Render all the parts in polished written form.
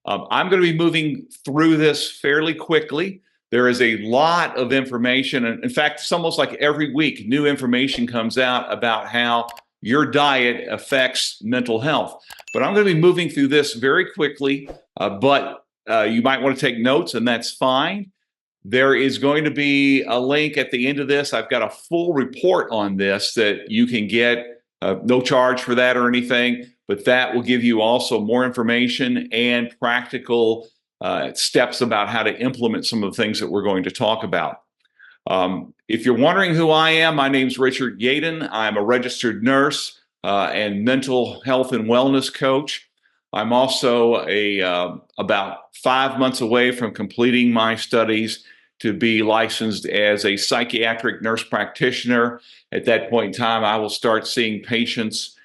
I'm going to be moving through this fairly quickly. There is a lot of information. And in fact, it's almost like every week, new information comes out about how your diet affects mental health. But I'm going to be moving through this very quickly, but you might want to take notes, and that's fine. There is going to be a link at the end of this. I've got a full report on this that you can get, no charge for that or anything, but that will give you also more information and practical steps about how to implement some of the things that we're going to talk about. If you're wondering who I am, my name's Richard Yaden. I'm a registered nurse and mental health and wellness coach. I'm also about 5 months away from completing my studies to be licensed as a psychiatric nurse practitioner. At that point in time, I will start seeing patients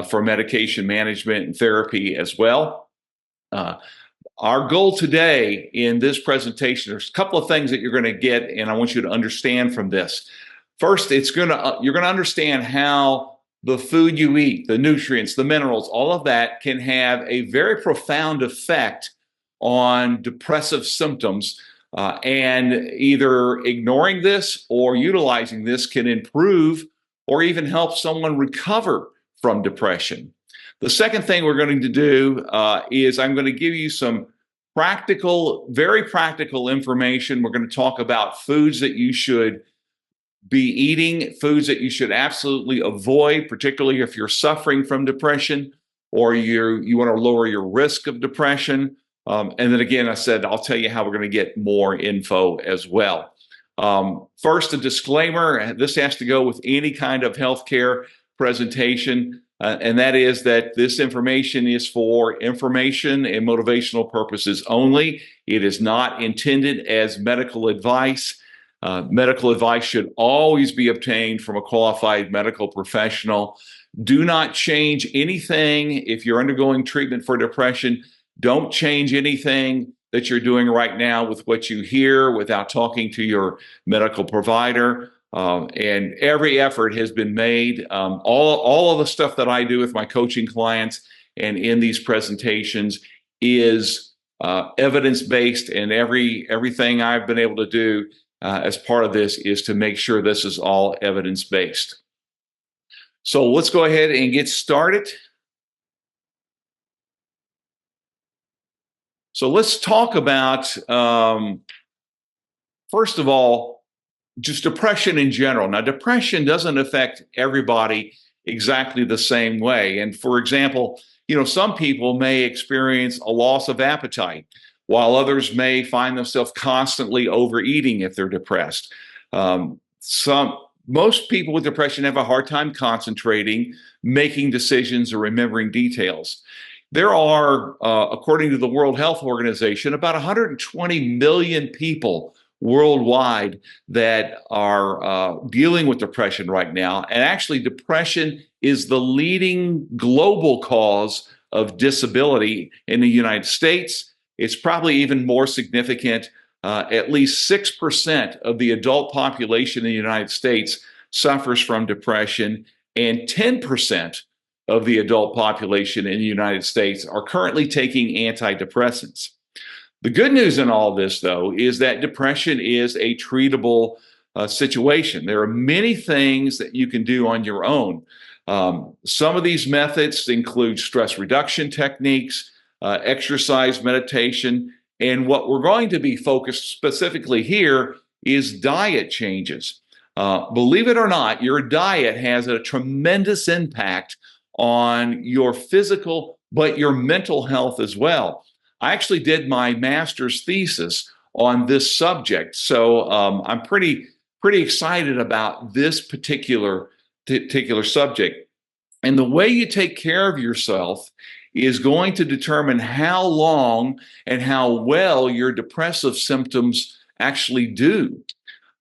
for medication management and therapy as well. Our goal today in this presentation, there's a couple of things that you're going to get, and I want you to understand from this. First, you're going to understand how the food you eat, the nutrients, the minerals, all of that can have a very profound effect on depressive symptoms. And either ignoring this or utilizing this can improve or even help someone recover from depression. The second thing we're going to do is I'm going to give you some practical, very practical information. We're going to talk about foods that you should be eating, foods that you should absolutely avoid, particularly if you're suffering from depression or you want to lower your risk of depression. And then again, I said, I'll tell you how we're going to get more info as well. First, a disclaimer, this has to go with any kind of healthcare presentation, and that is that this information is for information and motivational purposes only. It is not intended as medical advice. Medical advice should always be obtained from a qualified medical professional. Do not change anything if you're undergoing treatment for depression. Don't change anything that you're doing right now with what you hear without talking to your medical provider. And every effort has been made. All of the stuff that I do with my coaching clients and in these presentations is evidence-based, and everything I've been able to do as part of this is to make sure this is all evidence-based. So let's go ahead and get started. So let's talk about, first of all, just depression in general. Now, depression doesn't affect everybody exactly the same way. And for example, some people may experience a loss of appetite, while others may find themselves constantly overeating if they're depressed. Most people with depression have a hard time concentrating, making decisions, or remembering details. There are, according to the World Health Organization, about 120 million people worldwide that are dealing with depression right now. And actually, depression is the leading global cause of disability in the United States. It's probably even more significant. At least 6% of the adult population in the United States suffers from depression, and 10% of the adult population in the United States are currently taking antidepressants. The good news in all this, though, is that depression is a treatable situation. There are many things that you can do on your own. Some of these methods include stress reduction techniques, exercise, meditation, and what we're going to be focused specifically here is diet changes. Believe it or not, your diet has a tremendous impact on your physical, but your mental health as well. I actually did my master's thesis on this subject, so I'm pretty excited about this particular subject. And the way you take care of yourself is going to determine how long and how well your depressive symptoms actually do.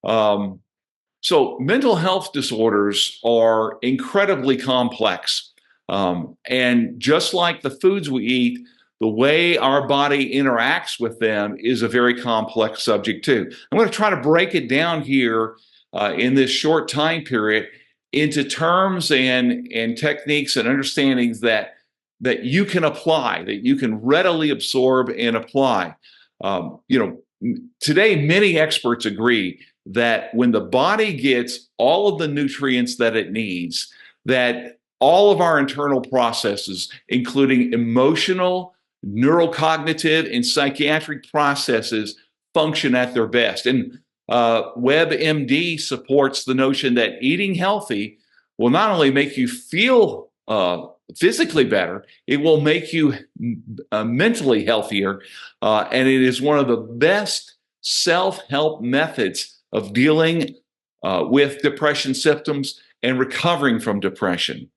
So mental health disorders are incredibly complex. And just like the foods we eat, the way our body interacts with them is a very complex subject too. I'm going to try to break it down here in this short time period into terms and techniques and understandings that that you can apply, that you can readily absorb and apply. Today, many experts agree that when the body gets all of the nutrients that it needs, that all of our internal processes, including emotional, neurocognitive, and psychiatric processes, function at their best. And WebMD supports the notion that eating healthy will not only make you feel physically better, it will make you mentally healthier. And it is one of the best self-help methods of dealing with depression symptoms and recovering from depression.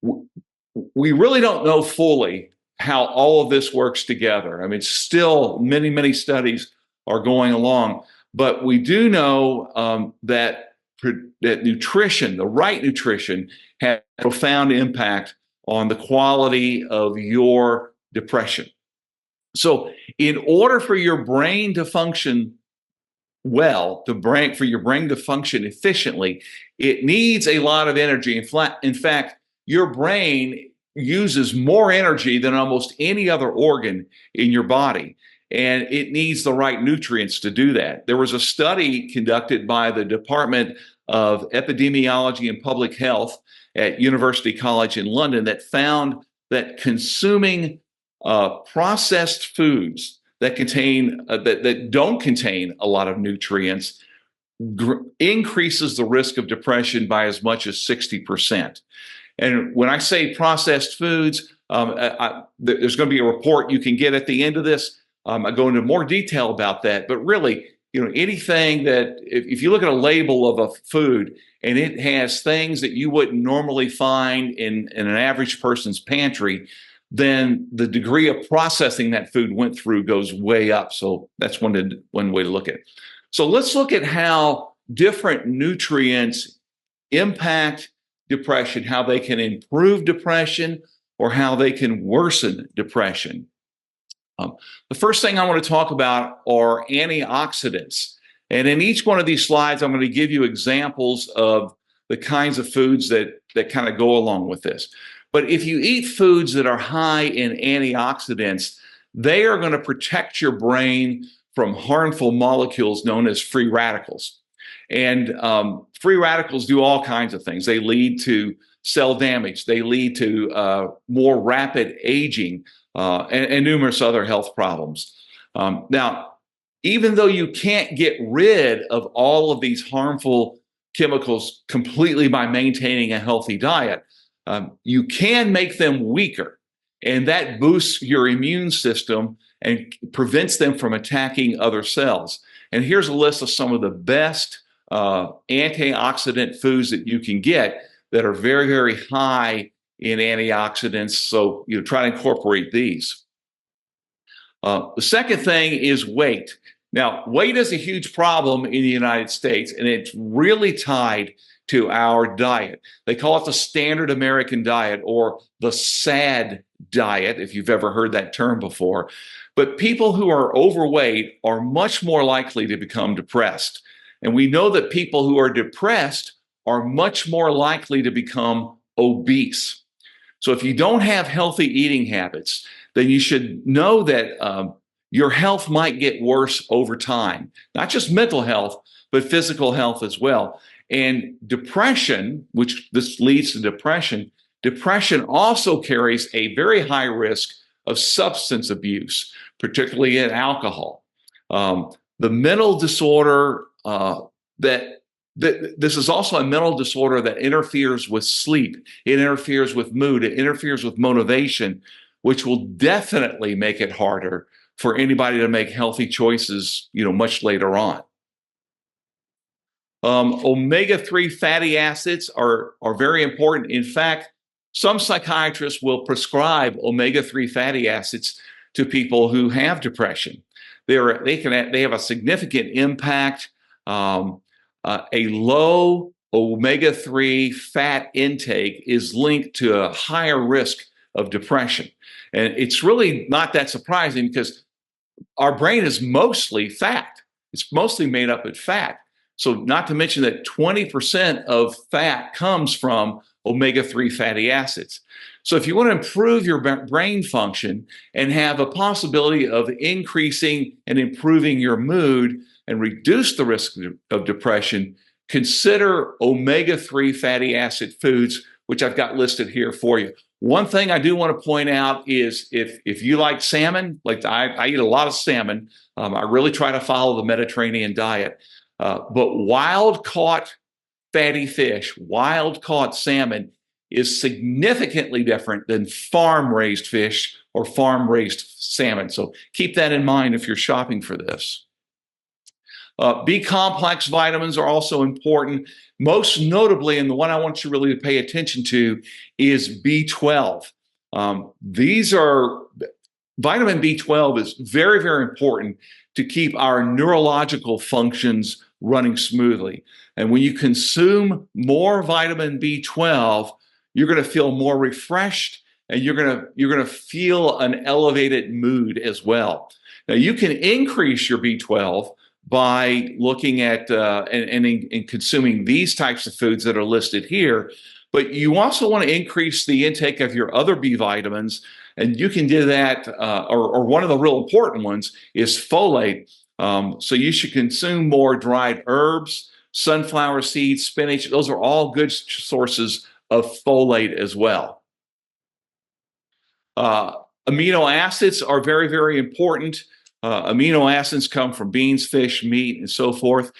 We really don't know fully how all of this works together. I mean, still many, many studies are going along, but we do know that nutrition, the right nutrition, has a profound impact on the quality of your depression. So in order for your brain to function well, for your brain to function efficiently, it needs a lot of energy. In fact, your brain uses more energy than almost any other organ in your body, and it needs the right nutrients to do that. There was a study conducted by the Department of Epidemiology and Public Health at University College in London that found that consuming processed foods that don't contain a lot of nutrients increases the risk of depression by as much as 60%. And when I say processed foods, there's going to be a report you can get at the end of this. I go into more detail about that, but really, anything that if you look at a label of a food and it has things that you wouldn't normally find in an average person's pantry, then the degree of processing that food went through goes way up. So that's one way to look at it. So let's look at how different nutrients impact depression, how they can improve depression, or how they can worsen depression. The first thing I want to talk about are antioxidants. And in each one of these slides, I'm going to give you examples of the kinds of foods that kind of go along with this. But if you eat foods that are high in antioxidants, they are going to protect your brain from harmful molecules known as free radicals. And free radicals do all kinds of things. They lead to cell damage. They lead to more rapid aging and numerous other health problems. Now, even though you can't get rid of all of these harmful chemicals completely by maintaining a healthy diet, you can make them weaker, and that boosts your immune system and prevents them from attacking other cells. And here's a list of some of the best antioxidant foods that you can get that are very, very high in antioxidants. So try to incorporate these. The second thing is weight. Now, weight is a huge problem in the United States, and it's really tied to our diet. They call it the standard American diet, or the SAD diet, if you've ever heard that term before. But people who are overweight are much more likely to become depressed. And we know that people who are depressed are much more likely to become obese. So if you don't have healthy eating habits, then you should know that your health might get worse over time, not just mental health, but physical health as well. And depression, which this leads to depression also carries a very high risk of substance abuse, particularly in alcohol. The mental disorder this is also a mental disorder that interferes with sleep. It interferes with mood. It interferes with motivation, which will definitely make it harder for anybody to make healthy choices, much later on. Omega-3 fatty acids are very important. In fact, some psychiatrists will prescribe omega-3 fatty acids to people who have depression. They have a significant impact. A low omega-3 fat intake is linked to a higher risk of depression. And it's really not that surprising because our brain is mostly fat. It's mostly made up of fat. So not to mention that 20% of fat comes from omega-3 fatty acids. So if you want to improve your brain function and have a possibility of increasing and improving your mood and reduce the risk of depression, consider omega-3 fatty acid foods, which I've got listed here for you. One thing I do want to point out is if you like salmon, like I eat a lot of salmon. I really try to follow the Mediterranean diet. But wild-caught fatty fish, wild-caught salmon is significantly different than farm-raised fish or farm-raised salmon. So keep that in mind if you're shopping for this. B-complex vitamins are also important. Most notably, and the one I want you really to pay attention to, is B12. Vitamin B12 is very, very important to keep our neurological functions running smoothly. And when you consume more vitamin B12, you're going to feel more refreshed, and you're going to feel an elevated mood as well. Now, you can increase your B12 by looking at and consuming these types of foods that are listed here, but you also want to increase the intake of your other B vitamins, and you can do that, or one of the real important ones is folate. So you should consume more dried herbs, sunflower seeds, spinach. Those are all good sources of folate as well. Amino acids are very, very important. Amino acids come from beans, fish, meat, and so forth.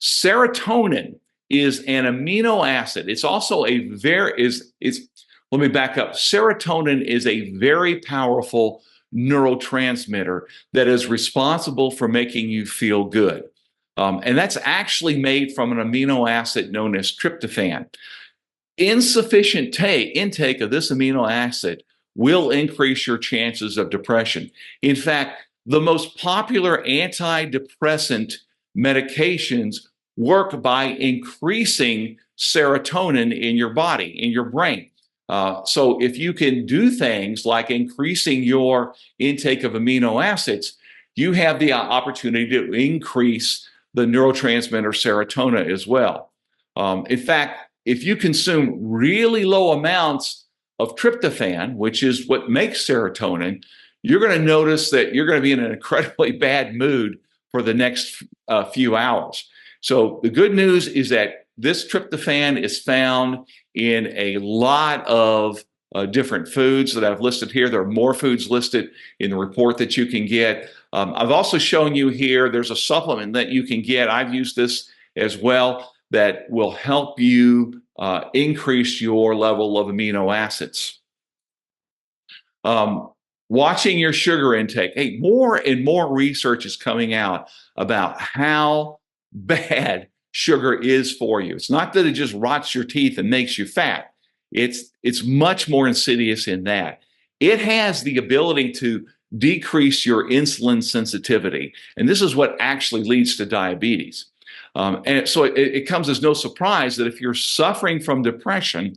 Serotonin is an amino acid. It's also let me back up. Serotonin is a very powerful neurotransmitter that is responsible for making you feel good. And that's actually made from an amino acid known as tryptophan. Insufficient intake of this amino acid will increase your chances of depression. In fact, the most popular antidepressant medications work by increasing serotonin in your body, in your brain. So if you can do things like increasing your intake of amino acids, you have the opportunity to increase the neurotransmitter serotonin as well. In fact, if you consume really low amounts of tryptophan, which is what makes serotonin, you're going to notice that you're going to be in an incredibly bad mood for the next few hours. So the good news is that this tryptophan is found in a lot of different foods that I've listed here. There are more foods listed in the report that you can get. I've also shown you here, there's a supplement that you can get. I've used this as well, that will help you increase your level of amino acids. Watching your sugar intake. Hey, more and more research is coming out about how bad sugar is for you. It's not that it just rots your teeth and makes you fat. It's much more insidious in that. It has the ability to decrease your insulin sensitivity. And this is what actually leads to diabetes. And so it comes as no surprise that if you're suffering from depression,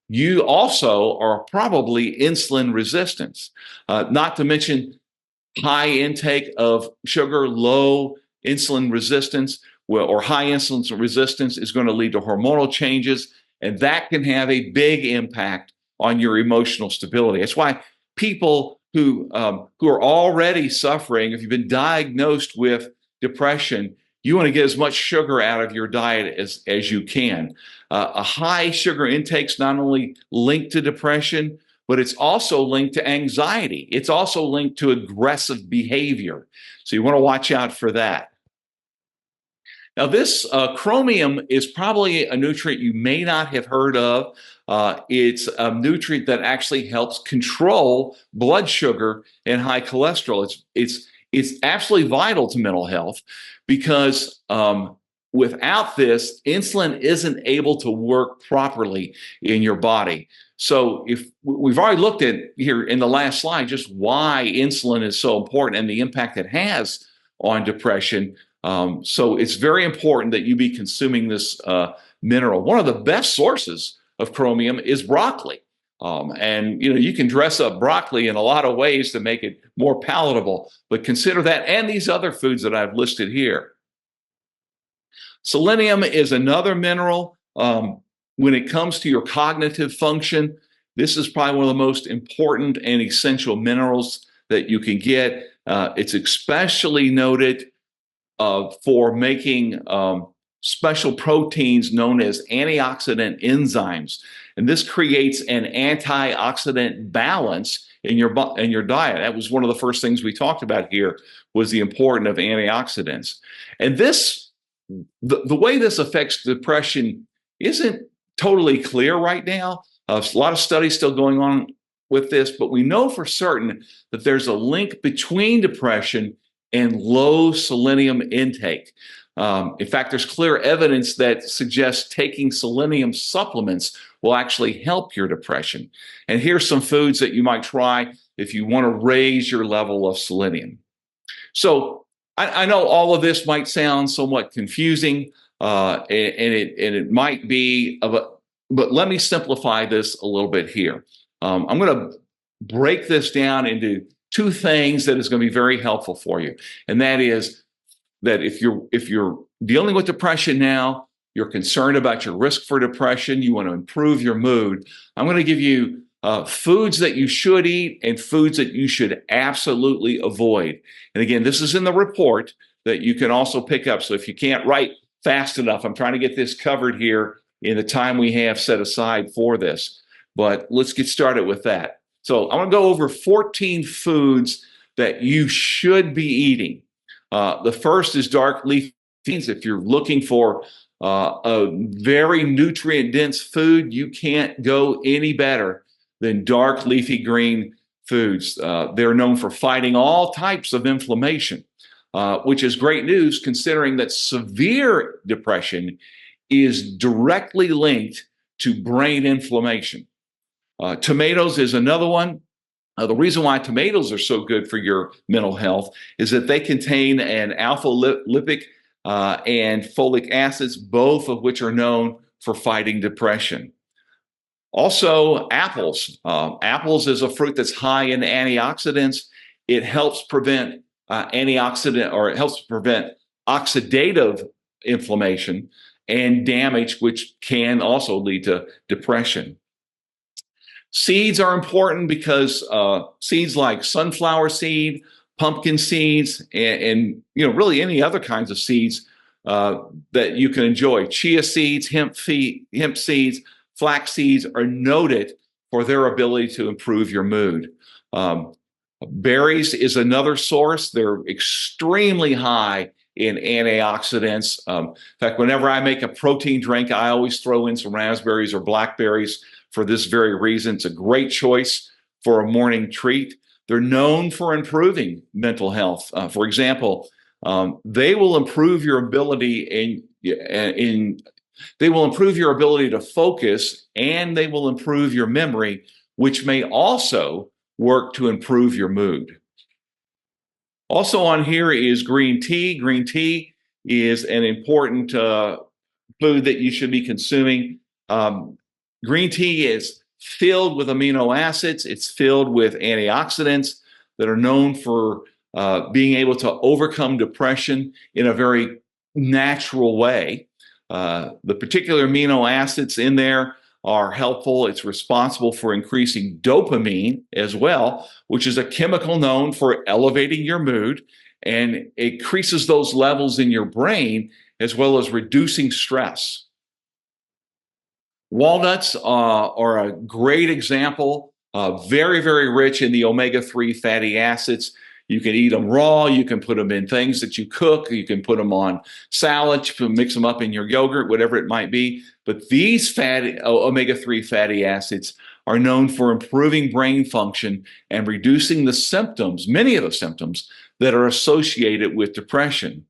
you also are probably insulin resistant. Not to mention high intake of sugar, low insulin resistance, or high insulin resistance is going to lead to hormonal changes, and that can have a big impact on your emotional stability. That's why people who are already suffering, if you've been diagnosed with depression, you want to get as much sugar out of your diet as you can. A high sugar intake is not only linked to depression, but it's also linked to anxiety. It's also linked to aggressive behavior. So you want to watch out for that. Now, this chromium is probably a nutrient you may not have heard of. It's a nutrient that actually helps control blood sugar and high cholesterol. It's absolutely vital to mental health because without this, insulin isn't able to work properly in your body. So if we've already looked at here in the last slide just why insulin is so important and the impact it has on depression. So it's very important that you be consuming this mineral. One of the best sources of chromium is broccoli. And you can dress up broccoli in a lot of ways to make it more palatable, but consider that and these other foods that I've listed here. Selenium is another mineral. When it comes to your cognitive function, This is probably one of the most important and essential minerals that you can get. It's especially noted for making special proteins known as antioxidant enzymes. And this creates an antioxidant balance in your diet. That was one of the first things we talked about here, was the importance of antioxidants. And the way this affects depression isn't totally clear right now. A lot of studies still going on with this, but we know for certain that there's a link between depression and low selenium intake. In fact, there's clear evidence that suggests taking selenium supplements will actually help your depression. And here's some foods that you might try if you want to raise your level of selenium. So I know all of this might sound somewhat confusing, and it might be, but let me simplify this a little bit here. I'm going to break this down into two things that is going to be very helpful for you. And that is that if you're dealing with depression now, you're concerned about your risk for depression, you want to improve your mood, I'm going to give you foods that you should eat and foods that you should absolutely avoid. And again, this is in the report that you can also pick up. So if you can't write fast enough, I'm trying to get this covered here in the time we have set aside for this. But let's get started with that. So I want to go over 14 foods that you should be eating. The first is dark leafy greens. If you're looking for a very nutrient-dense food, you can't go any better than dark leafy green foods. They're known for fighting all types of inflammation, which is great news considering that severe depression is directly linked to brain inflammation. Tomatoes is another one. The reason why tomatoes are so good for your mental health is that they contain an alpha lipic and folic acids, both of which are known for fighting depression. Also, apples. Apples is a fruit that's high in antioxidants. It helps prevent it helps prevent oxidative inflammation and damage, which can also lead to depression. Seeds are important because seeds like sunflower seed, pumpkin seeds, and really any other kinds of seeds that you can enjoy. Chia seeds, hemp seeds, flax seeds are noted for their ability to improve your mood. Berries is another source. They're extremely high in antioxidants. In fact, whenever I make a protein drink, I always throw in some raspberries or blackberries for this very reason. It's a great choice for a morning treat. They're known for improving mental health. For example, they will improve your ability they will improve your ability to focus, and they will improve your memory, which may also work to improve your mood. Also on here is green tea. Green tea is an important food that you should be consuming. Green tea is filled with amino acids. It's filled with antioxidants that are known for being able to overcome depression in a very natural way. The particular amino acids in there are helpful. It's responsible for increasing dopamine as well, which is a chemical known for elevating your mood, and it increases those levels in your brain as well as reducing stress. Walnuts are a great example, very, very rich in the omega-3 fatty acids. You can eat them raw. You can put them in things that you cook. You can put them on salad. You can mix them up in your yogurt, whatever it might be. But these omega-3 fatty acids are known for improving brain function and reducing the symptoms, many of the symptoms that are associated with depression.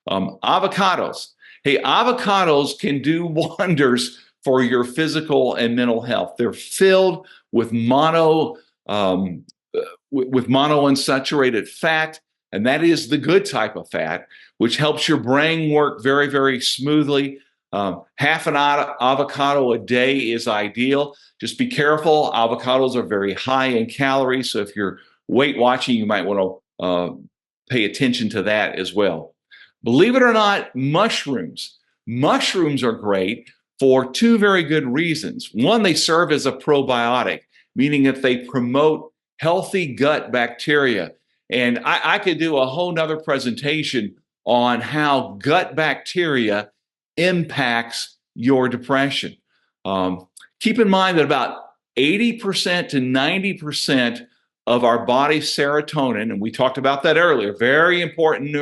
Avocados. Hey, avocados can do wonders for your physical and mental health. They're filled with monounsaturated fat, and that is the good type of fat, which helps your brain work very, very smoothly. Half an avocado a day is ideal. Just be careful. Avocados are very high in calories, so if you're weight watching, you might want to pay attention to that as well. Believe it or not, mushrooms. Mushrooms are great for two very good reasons. One, they serve as a probiotic. meaning that they promote healthy gut bacteria. And I could do a whole nother presentation on how gut bacteria impacts your depression. Keep in mind that about 80% to 90% of our body's serotonin, and we talked about that earlier, very important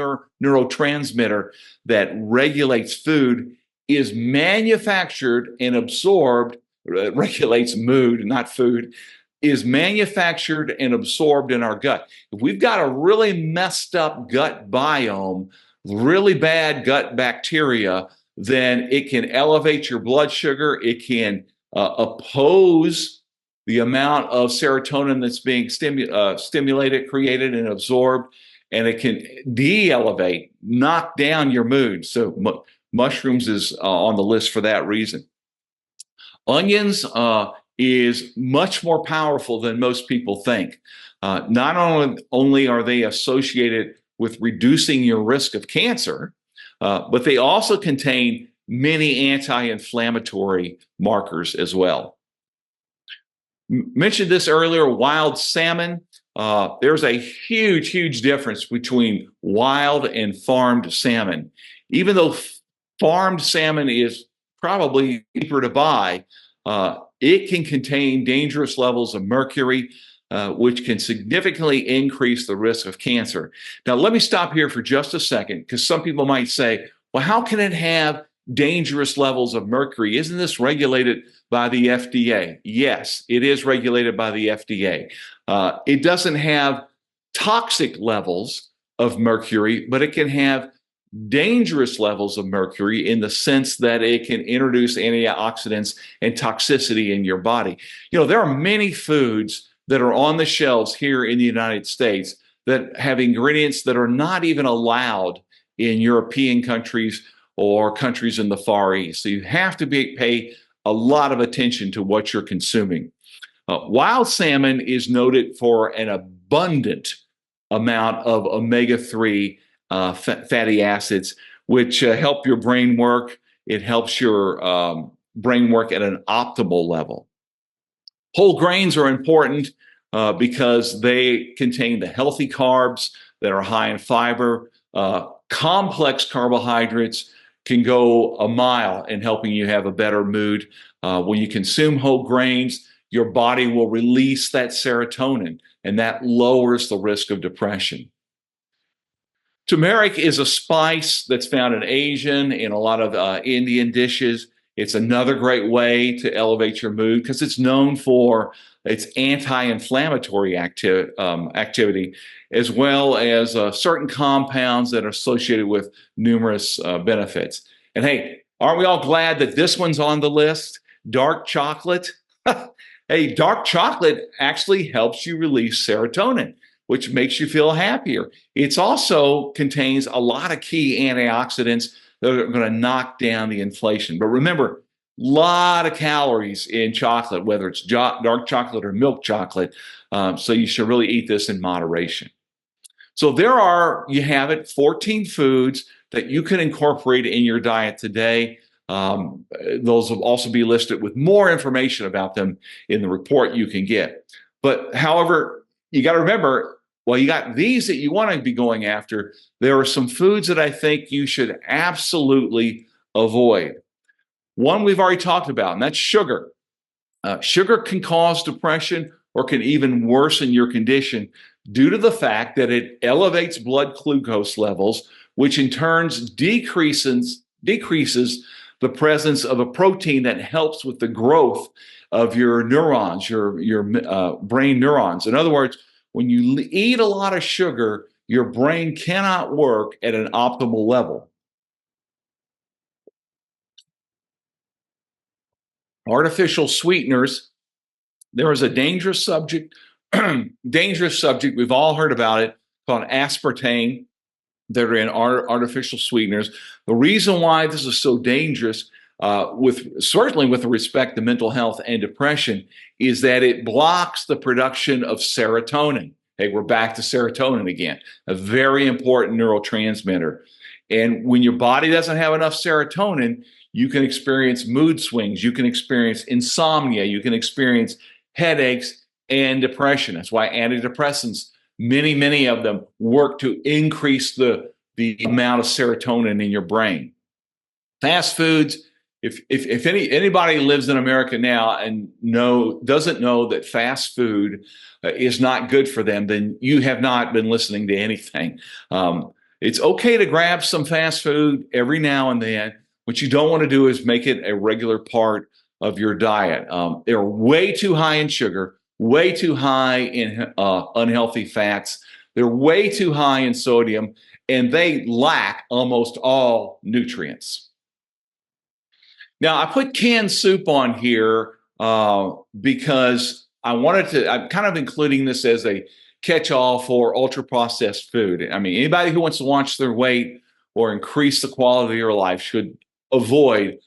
neurotransmitter that regulates food, is manufactured and absorbed, regulates mood, not food, is manufactured and absorbed in our gut. If we've got a really messed up gut biome, really bad gut bacteria, then it can elevate your blood sugar. It can oppose the amount of serotonin that's being stimulated, created, and absorbed, and it can de-elevate, knock down your mood. So mushrooms is on the list for that reason. Onions is much more powerful than most people think. Not only are they associated with reducing your risk of cancer, but they also contain many anti-inflammatory markers as well. Mentioned this earlier, wild salmon. There's a huge difference between wild and farmed salmon. Even though farmed salmon is probably cheaper to buy, it can contain dangerous levels of mercury, which can significantly increase the risk of cancer. Now, let me stop here for just a second, because some people might say, well, how can it have dangerous levels of mercury? Isn't this regulated by the FDA? Yes, it is regulated by the FDA. It doesn't have toxic levels of mercury, but it can have dangerous levels of mercury in the sense that it can introduce antioxidants and toxicity in your body. You know, there are many foods that are on the shelves here in the United States that have ingredients that are not even allowed in European countries or countries in the Far East. So you have to pay a lot of attention to what you're consuming. Wild salmon is noted for an abundant amount of omega-3 fatty acids, which help your brain work. It helps your brain work at an optimal level. Whole grains are important because they contain the healthy carbs that are high in fiber. Complex carbohydrates can go a mile in helping you have a better mood. When you consume whole grains, your body will release that serotonin, and that lowers the risk of depression. Turmeric is a spice that's found in Asian, in a lot of Indian dishes. It's another great way to elevate your mood because it's known for its anti-inflammatory activity, as well as certain compounds that are associated with numerous benefits. And hey, aren't we all glad that this one's on the list? Dark chocolate. Hey, dark chocolate actually helps you release serotonin, which makes you feel happier. It also contains a lot of key antioxidants that are going to knock down the inflation. But remember, a lot of calories in chocolate, whether it's dark chocolate or milk chocolate. So you should really eat this in moderation. So there are, you have it, 14 foods that you can incorporate in your diet today. Those will also be listed with more information about them in the report you can get. But however, you got to remember, well, you got these that you want to be going after. There are some foods that I think you should absolutely avoid. One we've already talked about, and that's sugar. Sugar can cause depression or can even worsen your condition due to the fact that it elevates blood glucose levels, which in turn decreases the presence of a protein that helps with the growth of your neurons, your brain neurons. In other words, when you eat a lot of sugar, your brain cannot work at an optimal level. Artificial sweeteners. There is a dangerous subject we've all heard about it, called aspartame, that are in artificial sweeteners. The reason why this is so dangerous, certainly with respect to mental health and depression, is that it blocks the production of serotonin. Hey, we're back to serotonin again, a very important neurotransmitter. And when your body doesn't have enough serotonin, you can experience mood swings, you can experience insomnia, you can experience headaches, and depression. That's why antidepressants, many of them work to increase the amount of serotonin in your brain. Fast foods, if anybody lives in America now and doesn't know that fast food is not good for them, then you have not been listening to anything. It's okay to grab some fast food every now and then. What you don't want to do is make it a regular part of your diet. They're way too high in sugar, way too high in unhealthy fats. They're way too high in sodium, and they lack almost all nutrients. Now, I put canned soup on here because I'm kind of including this as a catch-all for ultra-processed food. I mean, anybody who wants to watch their weight or increase the quality of their life should avoid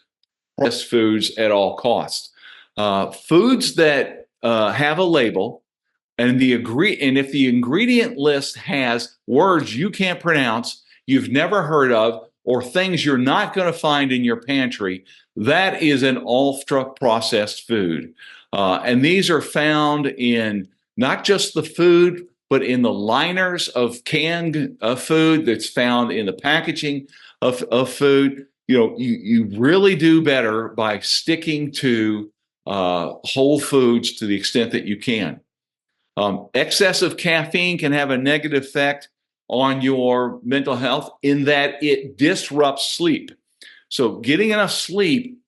processed foods at all costs. Foods that have a label and if the ingredient list has words you can't pronounce, you've never heard of, or things you're not going to find in your pantry, that is an ultra-processed food. And these are found in not just the food, but in the liners of canned food that's found in the packaging of food. You really do better by sticking to whole foods to the extent that you can. Excessive caffeine can have a negative effect on your mental health in that it disrupts sleep. So getting enough sleep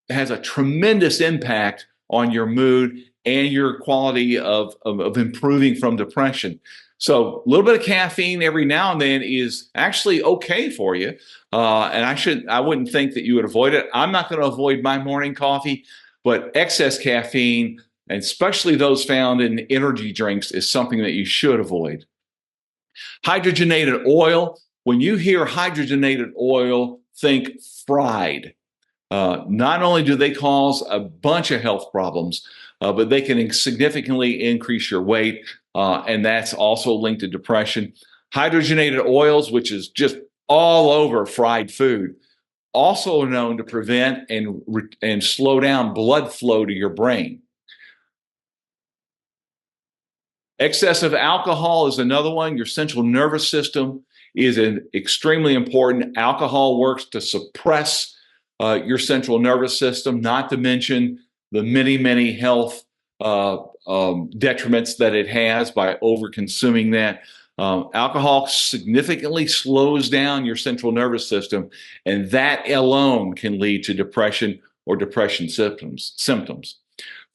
has a tremendous impact on your mood and your quality of improving from depression. So a little bit of caffeine every now and then is actually okay for you. And I wouldn't think that you would avoid it. I'm not going to avoid my morning coffee, but excess caffeine, and especially those found in energy drinks, is something that you should avoid. Hydrogenated oil. When you hear hydrogenated oil, think fried. Not only do they cause a bunch of health problems, but they can significantly increase your weight, and that's also linked to depression. Hydrogenated oils, which is just all over fried food, also known to prevent and slow down blood flow to your brain. Excessive alcohol is another one. Your central nervous system is extremely important. Alcohol works to suppress your central nervous system, not to mention the many health detriments that it has by over-consuming that. Alcohol significantly slows down your central nervous system, and that alone can lead to depression or depression symptoms.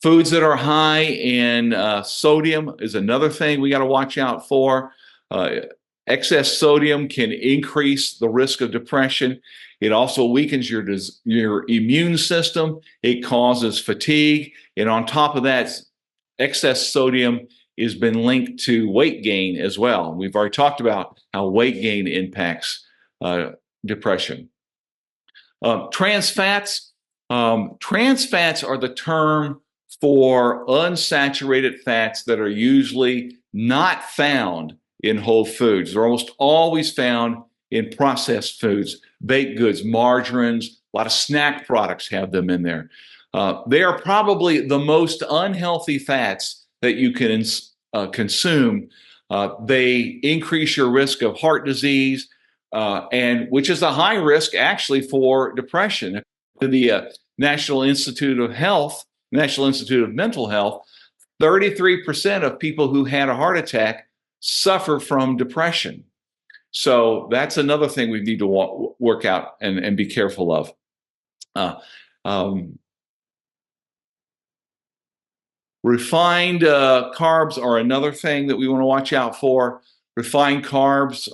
Foods that are high in sodium is another thing we got to watch out for. Excess sodium can increase the risk of depression. It also weakens your immune system. It causes fatigue. And on top of that, excess sodium has been linked to weight gain as well. We've already talked about how weight gain impacts depression. Trans fats. Trans fats are the term for unsaturated fats that are usually not found in whole foods. They're almost always found in processed foods, baked goods, margarines, a lot of snack products have them in there. They are probably the most unhealthy fats that you can consume. They increase your risk of heart disease, and which is a high risk actually for depression. The National Institute of Mental Health, 33% of people who had a heart attack suffer from depression. So that's another thing we need to work out and be careful of. Refined carbs are another thing that we want to watch out for. Refined carbs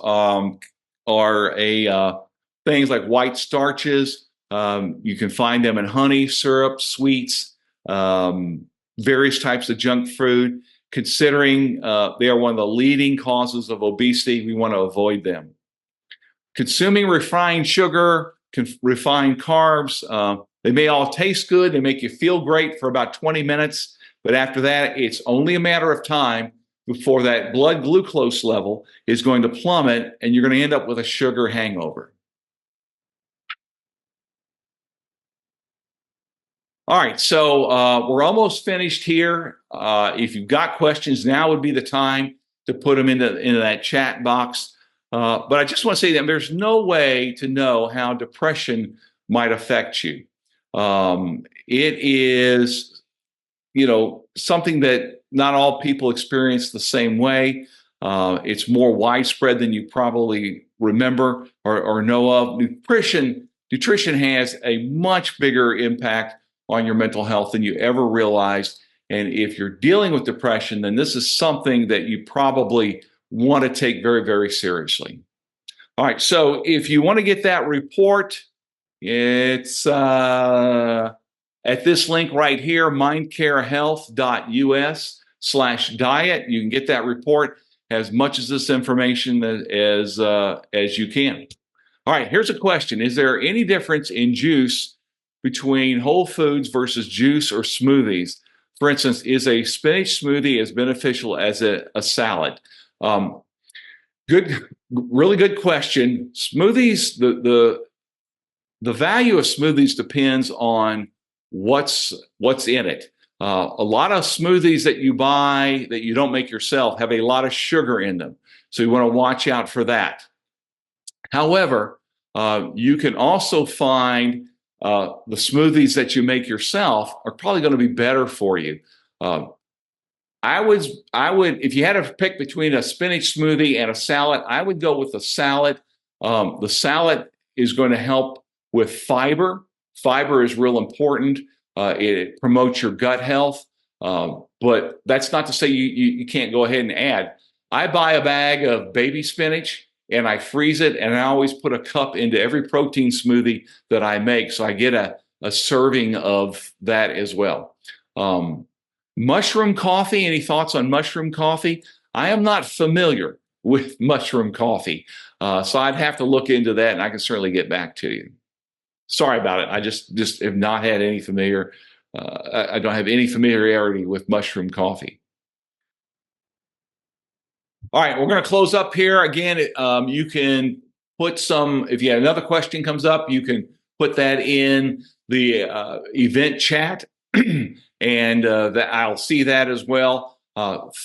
are things like white starches. You can find them in honey, syrup, sweets, various types of junk food. Considering they are one of the leading causes of obesity, we want to avoid them. Consuming refined sugar, refined carbs, they may all taste good. They make you feel great for about 20 minutes. But after that, it's only a matter of time before that blood glucose level is going to plummet, and you're going to end up with a sugar hangover. All right, so we're almost finished here. If you've got questions, now would be the time to put them into that chat box. But I just want to say that there's no way to know how depression might affect you. It is, something that not all people experience the same way. It's more widespread than you probably remember or know of. Nutrition has a much bigger impact on your mental health than you ever realized. And if you're dealing with depression, then this is something that you probably want to take very, very seriously. All right. So if you want to get that report, it's at this link right here, mindcarehealth.us/diet. You can get that report, as much as this information as you can. All right, here's a question. Is there any difference in juice between whole foods versus juice or smoothies? For instance, is a spinach smoothie as beneficial as a salad? Really good question. Smoothies, the value of smoothies depends on what's in it. A lot of smoothies that you buy that you don't make yourself have a lot of sugar in them, so you want to watch out for that. However, you can also find the smoothies that you make yourself are probably going to be better for you. I would, if you had to pick between a spinach smoothie and a salad, I would go with the salad. The salad is going to help with fiber. Fiber is real important. It promotes your gut health, but that's not to say you can't go ahead and add. I buy a bag of baby spinach and I freeze it, and I always put a cup into every protein smoothie that I make, so I get a serving of that as well. Mushroom coffee, any thoughts on mushroom coffee? I am not familiar with mushroom coffee, so I'd have to look into that, and I can certainly get back to you. Sorry about it. I just have not had any I don't have any familiarity with mushroom coffee. All right, we're going to close up here. Again, you can put if you have another question comes up, you can put that in the event chat, and that I'll see that as well.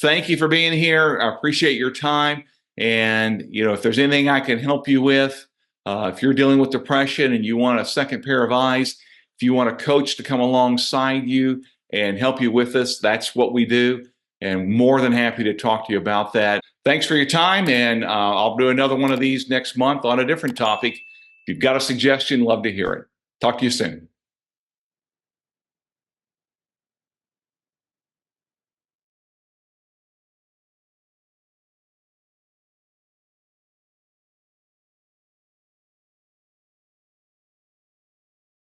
Thank you for being here. I appreciate your time. And, if there's anything I can help you with, if you're dealing with depression and you want a second pair of eyes, if you want a coach to come alongside you and help you with this, that's what we do. And more than happy to talk to you about that. Thanks for your time, and I'll do another one of these next month on a different topic. If you've got a suggestion, love to hear it. Talk to you soon.